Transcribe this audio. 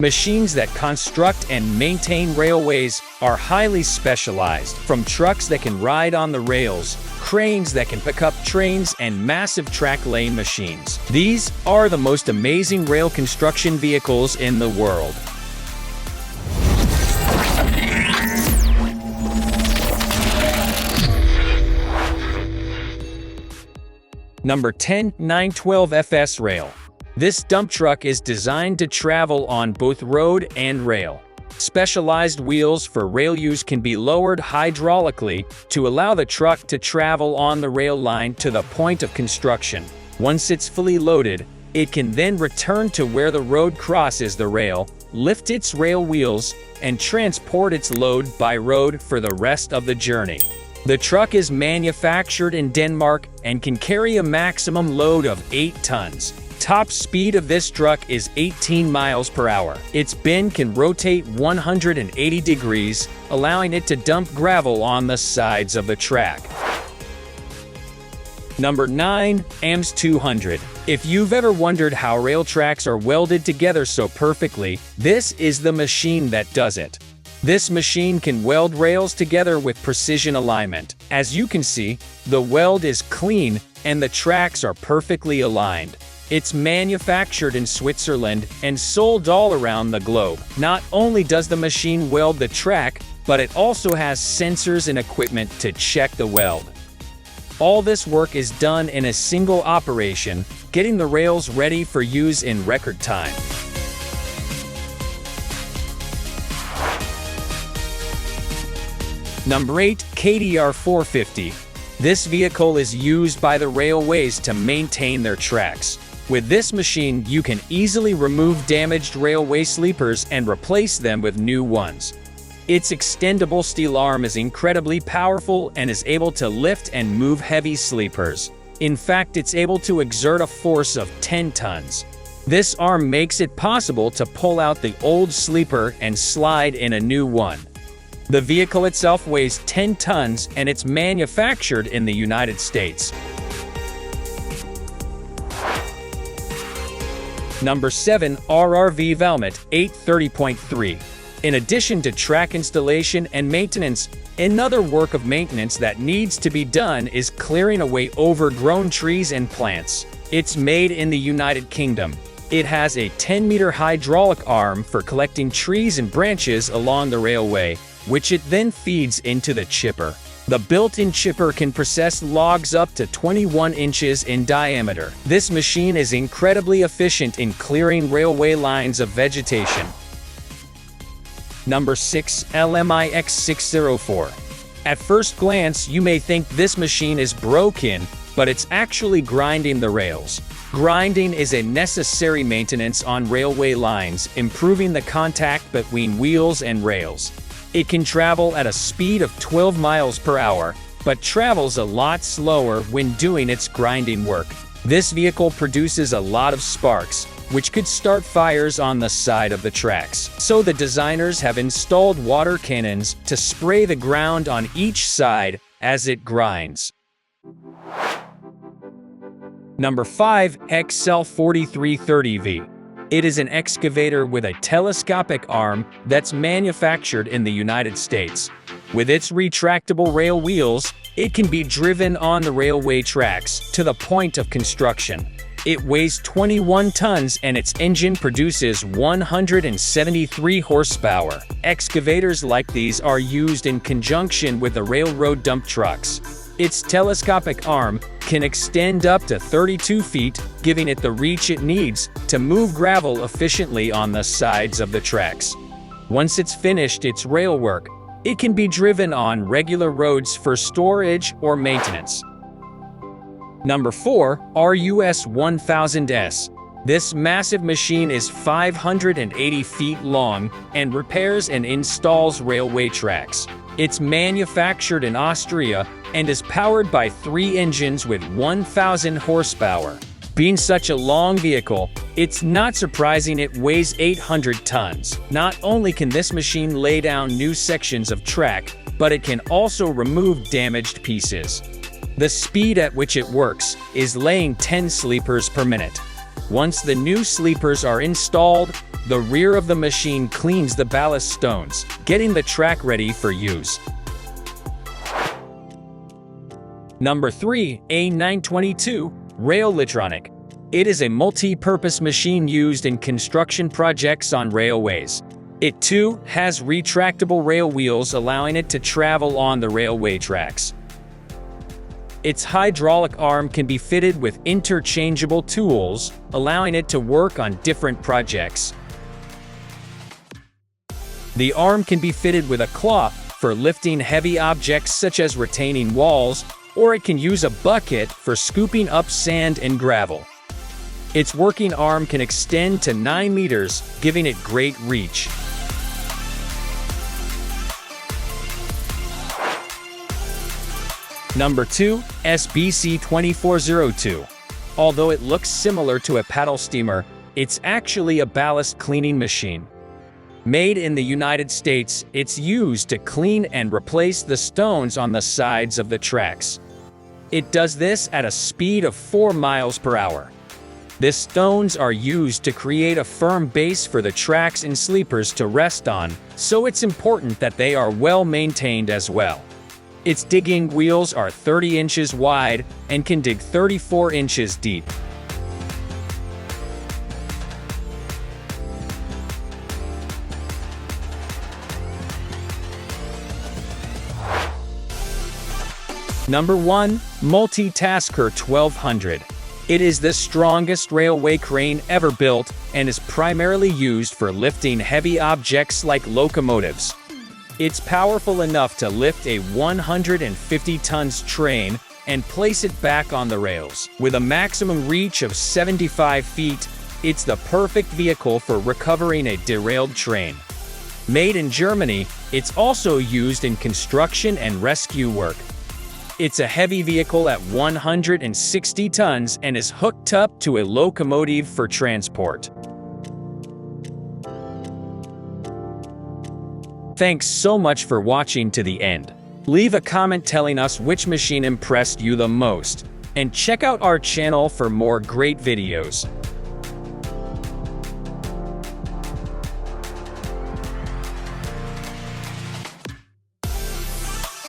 Machines that construct and maintain railways are highly specialized, from trucks that can ride on the rails, cranes that can pick up trains, and massive track-laying machines. These are the most amazing rail construction vehicles in the world. Number 10. 912 FS Rail. This dump truck is designed to travel on both road and rail. Specialized wheels for rail use can be lowered hydraulically to allow the truck to travel on the rail line to the point of construction. Once it's fully loaded, it can then return to where the road crosses the rail, lift its rail wheels, and transport its load by road for the rest of the journey. The truck is manufactured in Denmark and can carry a maximum load of 8 tons. Top speed of this truck is 18 miles per hour. Its bin can rotate 180 degrees, allowing it to dump gravel on the sides of the track. Number 9. AMS 200. If you've ever wondered how rail tracks are welded together so perfectly, this is the machine that does it. This machine can weld rails together with precision alignment. As you can see, the weld is clean and the tracks are perfectly aligned. It's manufactured in Switzerland and sold all around the globe. Not only does the machine weld the track, but it also has sensors and equipment to check the weld. All this work is done in a single operation, getting the rails ready for use in record time. Number 8. KDR 450. This vehicle is used by the railways to maintain their tracks. With this machine, you can easily remove damaged railway sleepers and replace them with new ones. Its extendable steel arm is incredibly powerful and is able to lift and move heavy sleepers. In fact, it's able to exert a force of 10 tons. This arm makes it possible to pull out the old sleeper and slide in a new one. The vehicle itself weighs 10 tons and it's manufactured in the United States. Number 7. RRVvelmet 830.3. In addition to track installation and maintenance, another work of maintenance that needs to be done is clearing away overgrown trees and plants. It's made in the United Kingdom. It has a 10-meter hydraulic arm for collecting trees and branches along the railway, which it then feeds into the chipper. The built-in chipper can process logs up to 21 inches in diameter. This machine is incredibly efficient in clearing railway lines of vegetation. Number 6. LMIX 604. At first glance, you may think this machine is broken, but it's actually grinding the rails. Grinding is a necessary maintenance on railway lines, improving the contact between wheels and rails. It can travel at a speed of 12 miles per hour, but travels a lot slower when doing its grinding work. This vehicle produces a lot of sparks, which could start fires on the side of the tracks. So the designers have installed water cannons to spray the ground on each side as it grinds. Number 5. XL 4330V. It is an excavator with a telescopic arm that's manufactured in the United States. With its retractable rail wheels, it can be driven on the railway tracks to the point of construction. It weighs 21 tons and its engine produces 173 horsepower. Excavators like these are used in conjunction with the railroad dump trucks. Its telescopic arm can extend up to 32 feet, giving it the reach it needs to move gravel efficiently on the sides of the tracks. Once it's finished its rail work, it can be driven on regular roads for storage or maintenance. Number 4. RUS 1000S. This massive machine is 580 feet long and repairs and installs railway tracks. It's manufactured in Austria and is powered by 3 engines with 1,000 horsepower. Being such a long vehicle, it's not surprising it weighs 800 tons. Not only can this machine lay down new sections of track, but it can also remove damaged pieces. The speed at which it works is laying 10 sleepers per minute. Once the new sleepers are installed, The rear of the machine cleans the ballast stones, getting the track ready for use. Number 3. A922 RRVvelmet. It is a multi-purpose machine used in construction projects on railways. It too has retractable rail wheels, allowing it to travel on the railway tracks. Its hydraulic arm can be fitted with interchangeable tools, allowing it to work on different projects. The arm can be fitted with a claw for lifting heavy objects such as retaining walls, or it can use a bucket for scooping up sand and gravel. Its working arm can extend to 9 meters, giving it great reach. Number 2. SBC2402. Although it looks similar to a paddle steamer, it's actually a ballast cleaning machine. Made in the United States, it's used to clean and replace the stones on the sides of the tracks. It does this at a speed of 4 miles per hour. The stones are used to create a firm base for the tracks and sleepers to rest on, so it's important that they are well maintained as well. Its digging wheels are 30 inches wide and can dig 34 inches deep. Number 1. Multitasker 1200. It is the strongest railway crane ever built and is primarily used for lifting heavy objects like locomotives. It's powerful enough to lift a 150 tons train and place it back on the rails. With a maximum reach of 75 feet, it's the perfect vehicle for recovering a derailed train. Made in Germany, it's also used in construction and rescue work. It's a heavy vehicle at 160 tons and is hooked up to a locomotive for transport. Thanks so much for watching to the end. Leave a comment telling us which machine impressed you the most, and check out our channel for more great videos.